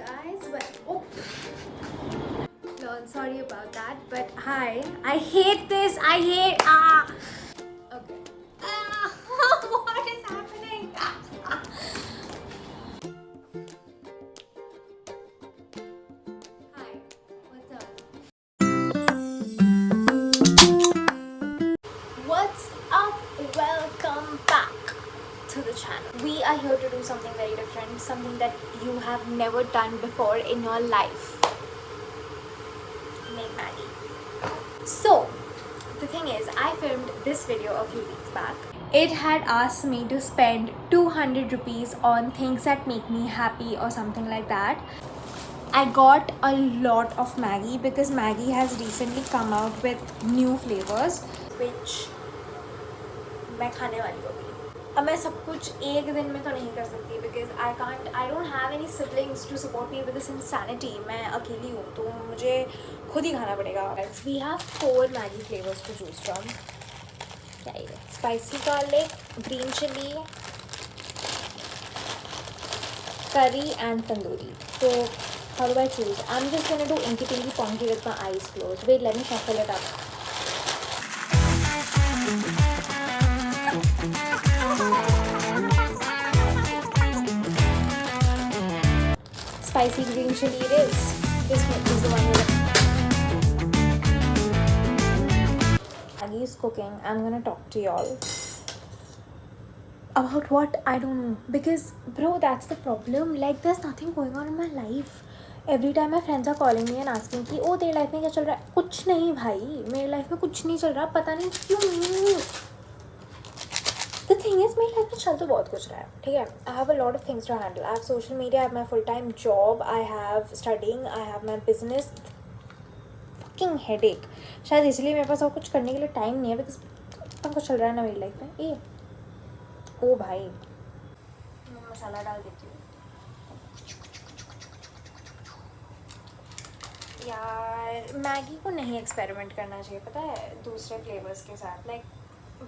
guys, but oh, lol, sorry about that. But hi, I hate this. I hate Okay. What is happening? Hi, what's up? What's up? Welcome back to the channel. We are here to do something very different, something that you have never done before in your life. Make Maggie. So, the thing is, I filmed this video a few weeks back. It had asked me to spend 200 rupees on things that make me happy or something like that. I got a lot of Maggie because Maggie has recently come out with new flavors which मैं खाने वाली हूँ अभी. अब मैं सब कुछ एक दिन में तो नहीं कर सकती because I don't have any siblings to support me with this insanity. मैं अकेली हूँ तो मुझे खुद ही खाना पड़ेगा. We have 4 Maggi flavours to choose from. क्या ये spicy garlic, green chilli, curry and tandoori. So how do I choose? I'm just gonna do inky pinky ponky with my eyes closed. Wait, let me shuffle it up. Spicy green chili it is. This one is the one with Maggie is cooking. I'm gonna talk to y'all. About what? I don't know. Because, bro, that's the problem. Like, there's nothing going on in my life. Every time my friends are calling me and asking कि ओ तेरी life में क्या चल रहा है. कुछ नहीं भाई, मेरी लाइफ में कुछ नहीं चल रहा. पता नहीं क्यों. The thing is, मेरी लाइफ में चल तो बहुत कुछ रहा है. ठीक है. I have a lot of things to handle. I have social media, I have my full-time job, I have studying, I have my business. Fucking headache. शायद इसलिए मेरे पास और कुछ करने के लिए टाइम नहीं है बिकॉज इतना कुछ चल रहा है ना मेरी लाइफ में. ए ओ भाई, मैं मसाला डाल देती हूँ यार. मैगी को नहीं एक्सपेरिमेंट करना चाहिए पता है दूसरे फ्लेवर्स के साथ. Like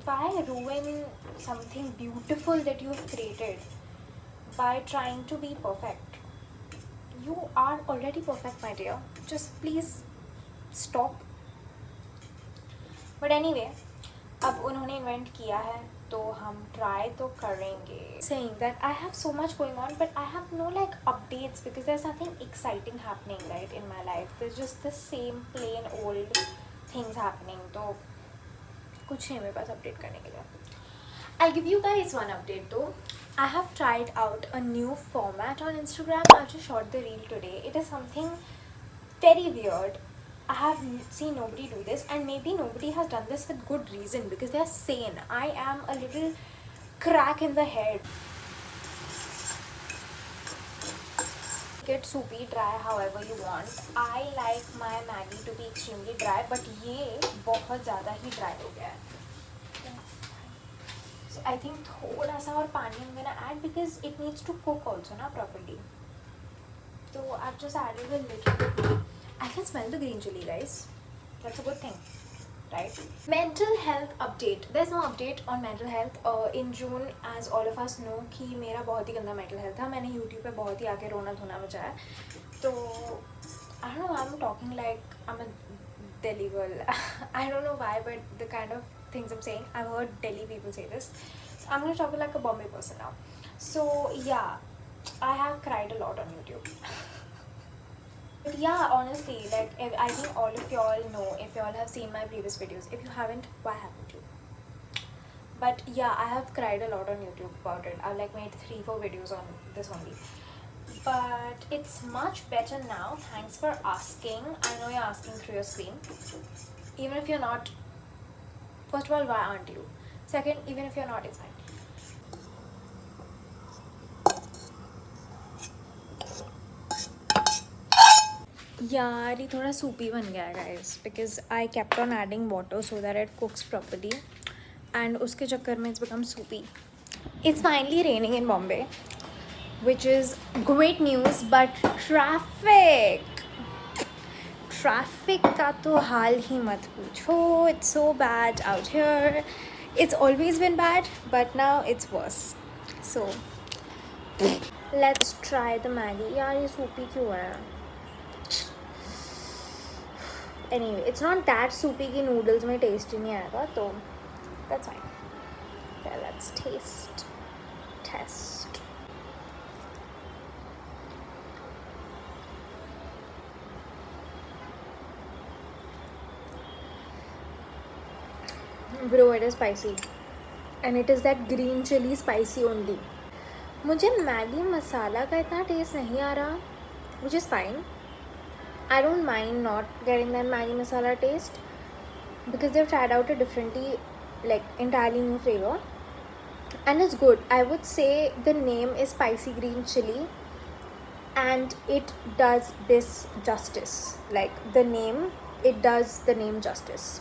why ruin something beautiful that you have created by trying to be perfect. You are already perfect my dear. Just please stop. But anyway, अब उन्होंने इन्वेंट किया है तो हम ट्राई तो करेंगे. Saying that I have so much going on but I have no like updates because there's nothing exciting happening right in my life. There's just the same plain old things happening. तो कुछ नहीं मेरे पास update करने के लिए. I'll give you guys one update though. I have tried out a new format on Instagram. I just shot the reel today. It is something very weird. I have seen nobody do this and maybe nobody has done this with good reason because they are sane. I am a little crack in the head. Get soupy, dry, however you want. I like my Maggie to be extremely dry but ये बहुत ज़्यादा ही dry हो गया है. So I think थोड़ा सा और पानी I'm gonna add because it needs to cook also ना properly. So I've just added a little bit. I can smell the green chili, guys. That's a good thing, right? Mental health update. There's no update on mental health. In June, as all of us know, कि मेरा बहुत ही गंदा mental health था. मैंने YouTube पे बहुत ही आके रोना धोना मचाया. तो I don't know. I'm talking like I'm a Delhi girl. I don't know why, but the kind of things I'm saying, I've heard Delhi people say this. I'm gonna talk like a Bombay person now. So yeah, I have cried a lot on YouTube. But yeah, honestly, like I think all of y'all know if y'all have seen my previous videos. If you haven't, why haven't you? But yeah, I have cried a lot on YouTube about it. I've like made 3-4 videos on this only. But it's much better now. Thanks for asking. I know you're asking through your screen. Even if you're not, first of all, why aren't you? Second, even if you're not, it's fine. यार ये थोड़ा सूपी बन गया है guys because I kept on adding water so that it cooks properly and उसके चक्कर में it's become soupy. It's finally raining in Bombay which is great news but traffic का तो हाल ही मत पूछो. It's so bad out here. It's always been bad but now it's worse. So Let's try the Maggi. यार ये soupy क्यों है? Anyway, it's not that soupy कि noodles में taste ही नहीं आएगा, तो that's fine. Okay, let's test. Bro, it is spicy, and it is that green chili spicy only. मुझे मैगी मसाला का इतना टेस्ट नहीं आ रहा, which is fine. I don't mind not getting that Maggi masala taste because they've tried out a differently, like entirely new flavor, and it's good. I would say the name is spicy green chili, and it does this justice. Like the name, it does the name justice.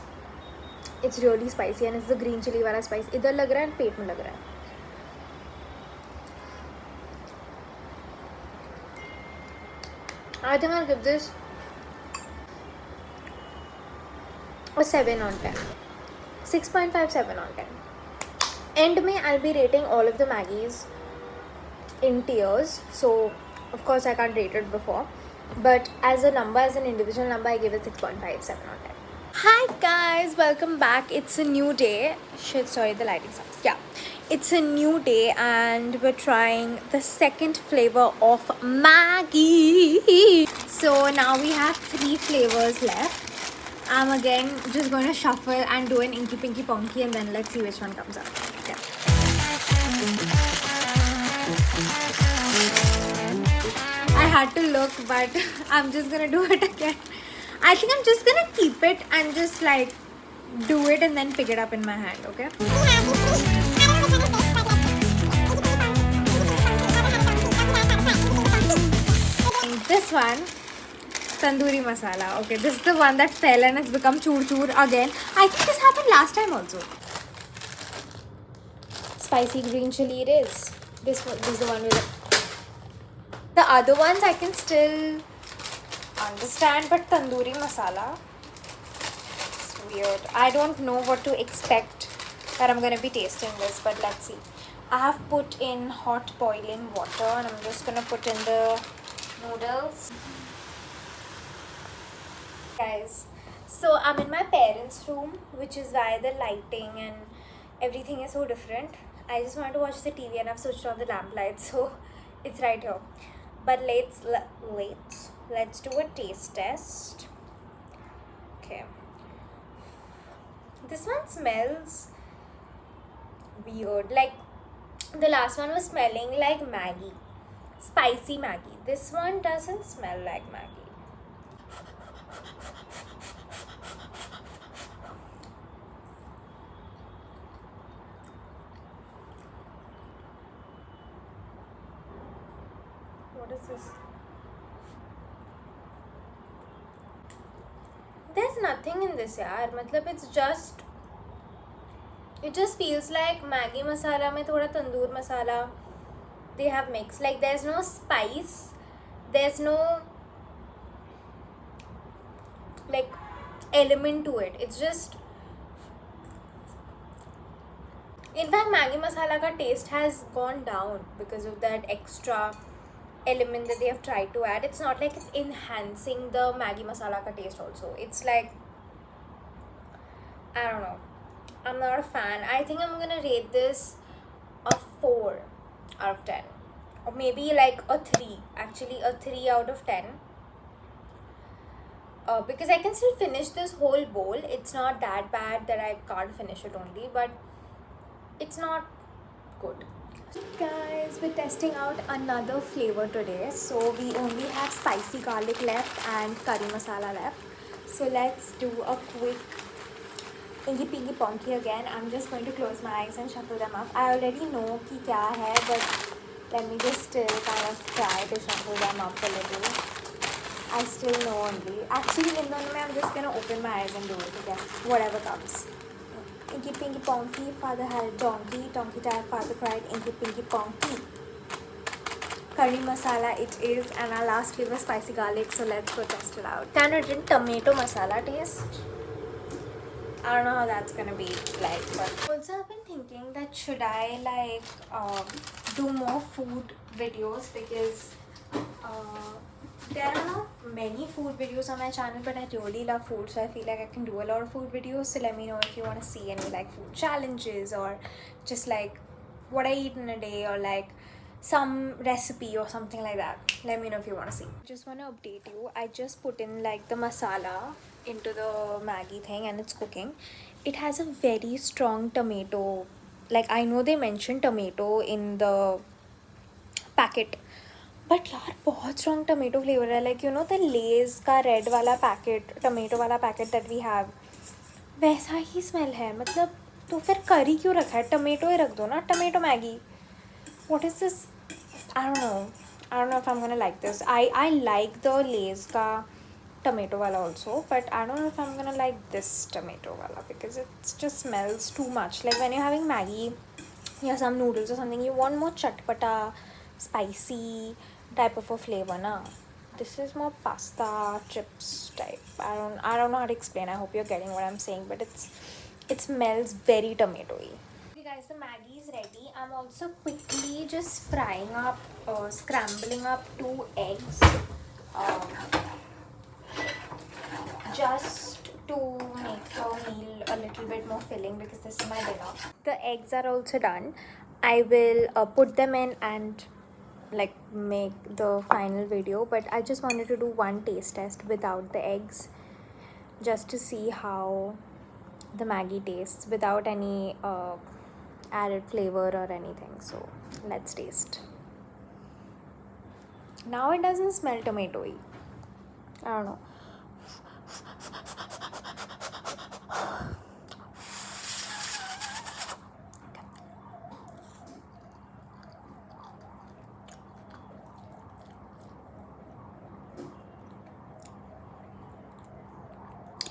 It's really spicy, and it's the green chili वाला spice. इधर लग रहा है and पेट में लग रहा है. I think I'll give this a 7 on 10. 6.57 on 10. End में I'll be rating all of the Maggies in tiers. So of course I can't rate it before. But as a number, as an individual number, I give it 6.57 on 10. Hi guys, welcome back. It's a new day. Shit, sorry, the lighting sucks. Yeah, it's a new day and we're trying the second flavor of Maggi. So now we have 3 flavors left. I'm again just going to shuffle and do an Inky Pinky Ponky, and then let's see which one comes up. Yeah. I had to look, but I'm just going to do it again. I think I'm just going to keep it and just like do it and then pick it up in my hand, okay? This one, tandoori masala. Okay, this is the one that fell and has become chur chur again. I think this happened last time also. Spicy green chili it is. This is the one with it. The other ones I can still understand, but tandoori masala, it's weird. I don't know what to expect that I'm gonna be tasting this, but let's see. I have put in hot boiling water and I'm just gonna put in the noodles. Guys, so I'm in my parents' room, which is why the lighting and everything is so different. I just want to watch the TV and I've switched on the lamp light, so it's right here. But let's do a taste test. Okay, this one smells weird. Like the last one was smelling like Maggi, spicy Maggi. This one doesn't smell like Maggi. What is this? There's nothing in this, yaar. Matlab it just feels like Maggi masala mein thoda tandoor masala they have mixed. Like there's no spice, there's no like element to it. It's just, in fact, Maggi masala ka taste has gone down because of that extra element that they have tried to add. It's not like it's enhancing the Maggi masala ka taste also. It's like, I don't know, I'm not a fan. I think I'm gonna rate this a 4 out of 10, or maybe like a 3. Actually a 3 out of 10, because I can still finish this whole bowl. It's not that bad that I can't finish it only, but it's not good. Guys, we're testing out another flavor today. So we only have spicy garlic left and curry masala left. So let's do a quick Inky Pinky Ponky again. I'm just going to close my eyes and shuffle them up. I already know ki kya hai, but let me just still kind of try to shuffle them up a little. I still know only. Actually, in dono mein I'm just gonna open my eyes and do it again. Whatever comes. Inky Pinky Ponky, father had a donkey. Donkey died, father cried. Inky Pinky Ponky. Curry masala it is, and our last flavor spicy garlic. So let's go test it out. Kind of did tomato masala taste. I don't know how that's gonna be like, but also I've been thinking that should I like do more food videos because there are not many food videos on my channel, but I really love food, so I feel like I can do a lot of food videos. So let me know if you want to see any like food challenges or just like what I eat in a day or like some recipe or something like that. Let me know if you want to see. Just want to update you, I just put in like the masala into the Maggi thing and it's cooking. It has a very strong tomato, like I know they mentioned tomato in the packet but यार बहुत strong tomato flavour है like you know the ledge का red वाला packet tomato वाला packet that we have वैसा ही smell है मतलब तो फिर करी क्यों रखा है टमेटो ही रख दो ना tomato Maggi what is this I don't know if I am gonna like this I like the ledge का tomato wala also, but I don't know if I'm gonna like this tomato wala because it just smells too much. Like when you're having Maggi or some noodles or something, you want more chatpata, spicy type of a flavor na. This is more pasta chips type. I don't know how to explain. I hope you're getting what I'm saying, but it smells very tomatoey. Okay guys, the Maggi is ready. I'm also quickly just frying up, scrambling up 2 eggs. Just to make the meal a little bit more filling because this is my dinner. The eggs are also done. I will put them in and like make the final video, but I just wanted to do one taste test without the eggs just to see how the Maggi tastes without any added flavor or anything. So let's taste. Now it doesn't smell tomatoey. I don't know.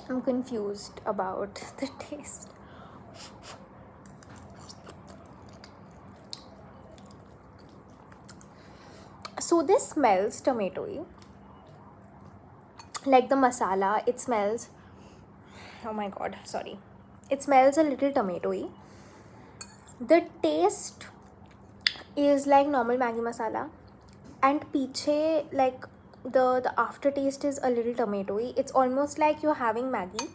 I'm confused about the taste. So this smells tomatoey. Like the masala, it smells, oh my god, sorry. It smells a little tomatoey. The taste is like normal Maggi masala. And piche, like the aftertaste is a little tomatoey. It's almost like you're having Maggi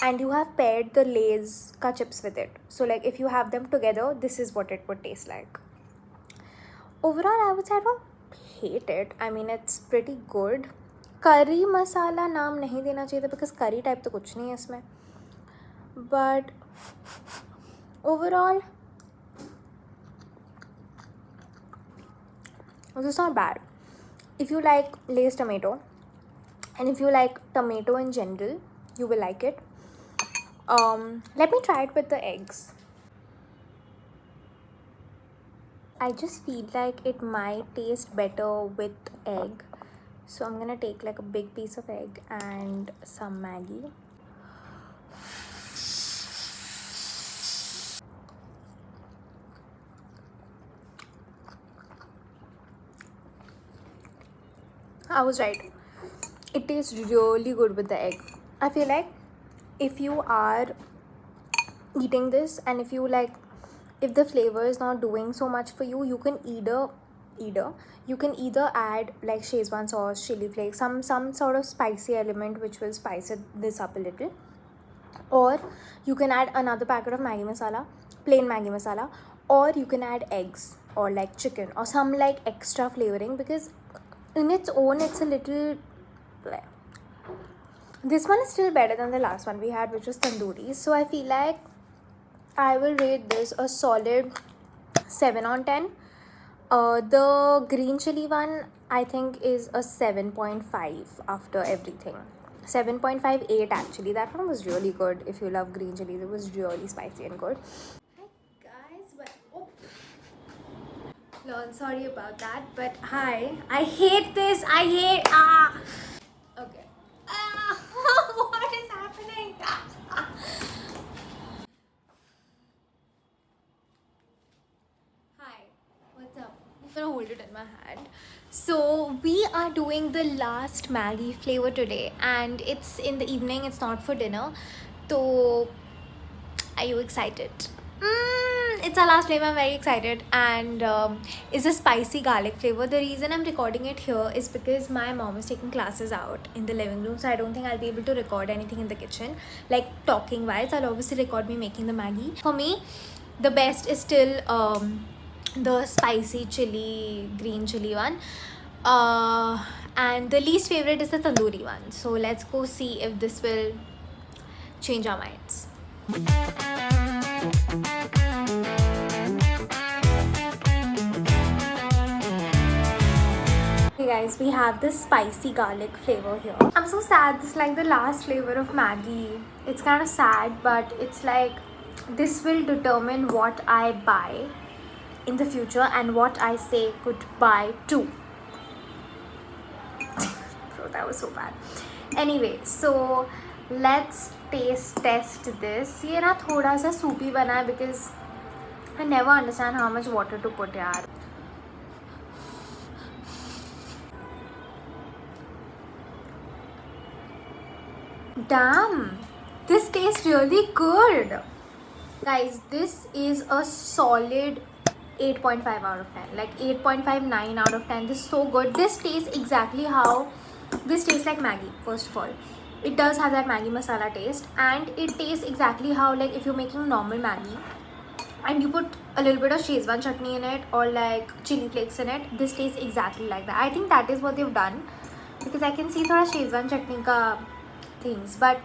and you have paired the Lay's ka chips with it. So like if you have them together, this is what it would taste like. Overall, I would say I don't hate it. I mean, it's pretty good. करी मसाला नाम नहीं देना चाहिए था because curry type तो कुछ नहीं है इसमें, but overall this is not bad. If you like Lay's tomato and if you like tomato in general, you will like it. Let me try it with the eggs. I just feel like it might taste better with egg. So I'm gonna take like a big piece of egg and some Maggi. I was right. It tastes really good with the egg. I feel like if you are eating this and if you like, if the flavor is not doing so much for you, you can either add like Szechuan sauce, chili flakes, some sort of spicy element which will spice this up a little, or you can add another packet of Maggi masala, plain Maggi masala, or you can add eggs or like chicken or some like extra flavoring, because in its own it's a little, this one is still better than the last one we had, which was tandoori. So I feel like I will rate this a solid 7 on 10. The green chili one I think is a 7.5 after everything. 7.58 actually. That one was really good. If you love green chilies, it was really spicy and good. Hi guys, but lol, sorry about that, but hi. I hate this. I hate okay. What is happening? Hi, what's up? I'm gonna hold it in my hand. So we are doing the last Maggi flavor today, and it's in the evening. It's not for dinner. So are you excited? it's our last flavor. I'm very excited, and it's a spicy garlic flavor. The reason I'm recording it here is because my mom is taking classes out in the living room, so I don't think I'll be able to record anything in the kitchen, like talking wise. I'll obviously record me making the Maggi. For me, the best is still the spicy chili, green chili one. And the least favorite is the tandoori one. So let's go see if this will change our minds. Okay guys, we have this spicy garlic flavor here. I'm so sad. This is like the last flavor of Maggi. It's kind of sad, but it's like this will determine what I buy in the future and what I say goodbye to. Bro, that was so bad. Anyway, so let's test this. ये ना थोड़ा सा soupy बना है because I never understand how much water to put यार. Damn, this tastes really good. Guys, this is a solid 8.5 out of 10. Like 8.59 out of 10. This is so good. This tastes exactly how this tastes like Maggi. First of all, it does have that Maggi masala taste, and it tastes exactly how, like, if you're making normal Maggi and you put a little bit of Szechuan chutney in it or like chili flakes in it, this tastes exactly like that. I think that is what they've done, because I can see thoda Szechuan chutney ka things, but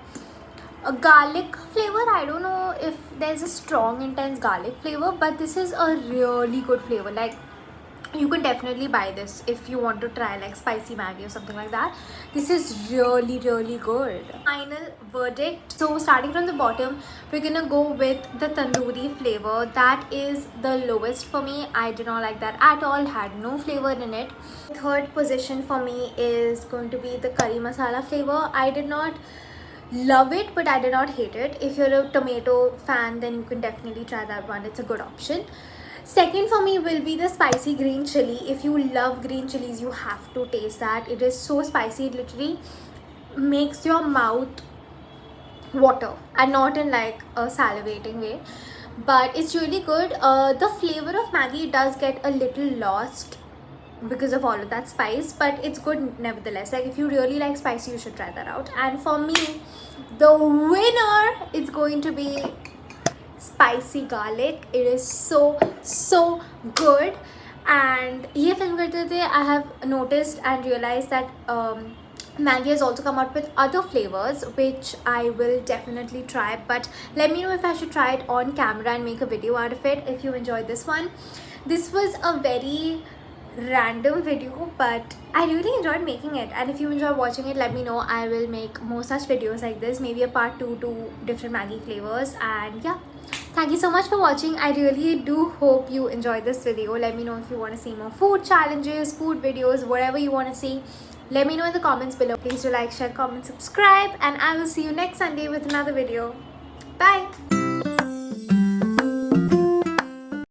a garlic flavor, I don't know if there's a strong intense garlic flavor, but this is a really good flavor. Like, you can definitely buy this if you want to try like spicy Maggi or something like that. This is really good. Final verdict. So starting from the bottom, we're gonna go with the tandoori flavor. That is the lowest for me. I did not like that at all. Had no flavor in it. Third position for me is going to be the curry masala flavor. I did not love it, but I did not hate it. If you're a tomato fan, then you can definitely try that one. It's a good option. Second for me will be the spicy green chili. If you love green chilies, you have to taste that. It is so spicy, it literally makes your mouth water, and not in like a salivating way, but it's really good. The flavor of Maggi does get a little lost because of all of that spice, but it's good nevertheless. Like, if you really like spicy, you should try that out. And for me, the winner is going to be spicy garlic. It is so good. And ye film karte the, I have noticed and realized that Maggi has also come out with other flavors, which I will definitely try. But let me know if I should try it on camera and make a video out of it. If you enjoyed this one, this was a very random video, but I really enjoyed making it. And if you enjoy watching it, let me know. I will make more such videos like this, maybe a part 2 to different Maggi flavors. And yeah, thank you so much for watching. I really do hope you enjoyed this video. Let me know if you want to see more food challenges, food videos, whatever you want to see. Let me know in the comments below. Please do like, share, comment, subscribe, and I will see you next Sunday with another video. Bye.